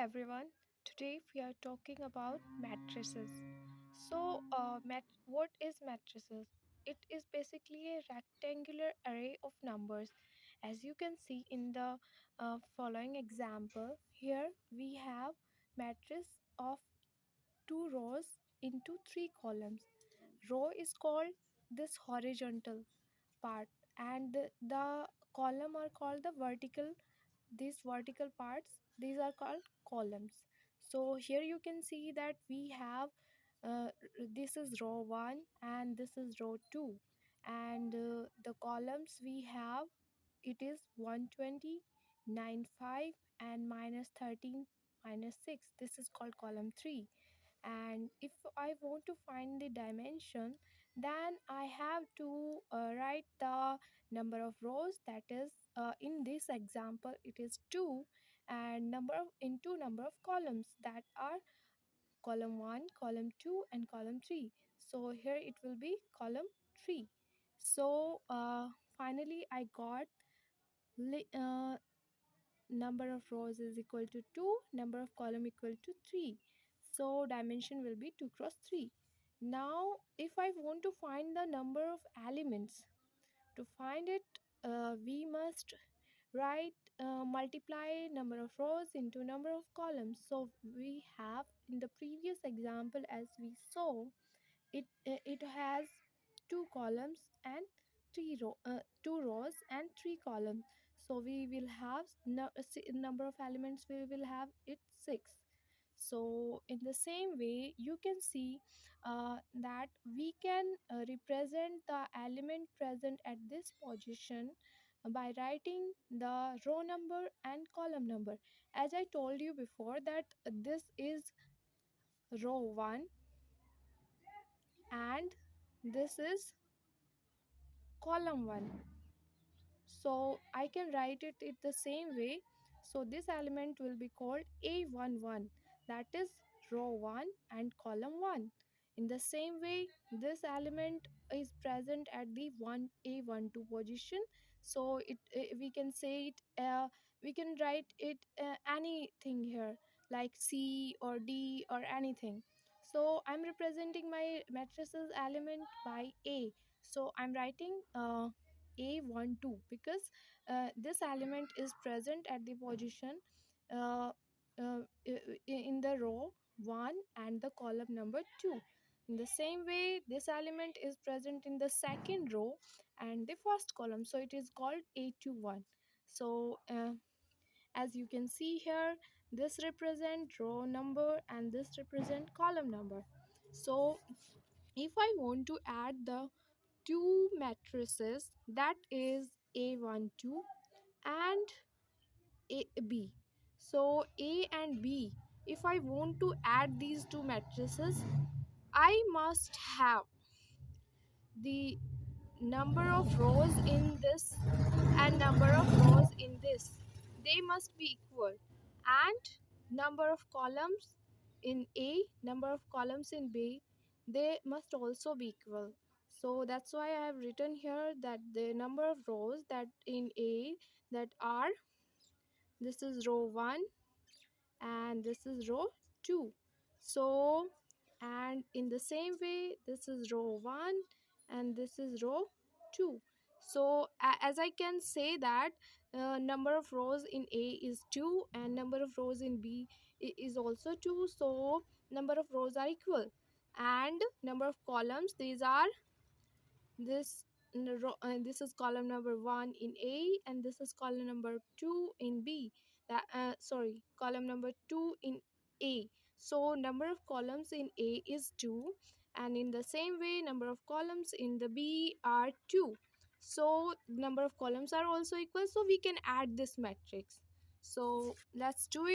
everyone. Today we are talking about matrices. What is matrices? It is basically a rectangular array of numbers. As you can see in the following example, here we have matrix of two rows into three columns. Row is called this horizontal part, and the column are called the vertical. These vertical parts, these are called columns. So here you can see that we have uh, this is row 1 and this is row 2, and the columns we have, it is 120, 95, and minus 13, minus 6. This is called column 3. And if I want to find the dimension, then I have to write the number of rows, that is in this example it is 2, and number of columns, that are column 1, column 2, and column 3. So here it will be column 3. So finally I got number of rows is equal to 2, number of column equal to 3. So dimension will be 2 cross 3. Now if I want to find the number of elements, to find it we must write multiply number of rows into number of columns. So we have in the previous example, as we saw, it has two columns and two rows and three columns. So we will have number of elements, we will have it 6. So in the same way you can see that we can represent the element present at this position by writing the row number and column number. As I told you before that this is row 1 and this is column 1. So I can write it in the same way. So this element will be called A11, that is row 1 and column 1. In the same way this element is present at the 1A12 position. So we can say it we can write it anything here, like C or D or anything. So I'm representing my matrices element by A. So I'm writing A12 because this element is present at the position uh, in the row 1 and the column number 2. In the same way this element is present in the second row and the first column, so it is called A21. So as you can see here, this represent row number and this represent column number. So if I want to add the two matrices, that is A12 and AB. So A and B, if I want to add these two matrices, I must have the number of rows in this and number of rows in this. They must be equal. And number of columns in A, number of columns in B, they must also be equal. So that's why I have written here that the number of rows that in A, that are, this is row 1 and this is row 2. So and in the same way this is row 1 and this is row 2. So as I can say that number of rows in A is 2 and number of rows in B is also 2. So number of rows are equal, and number of columns, these are this this is column number 1 in A and this is column number 2 in B. That sorry, column number 2 in A. So number of columns in A is 2, and in the same way number of columns in the B are 2. So number of columns are also equal, so we can add this matrix. So let's do it.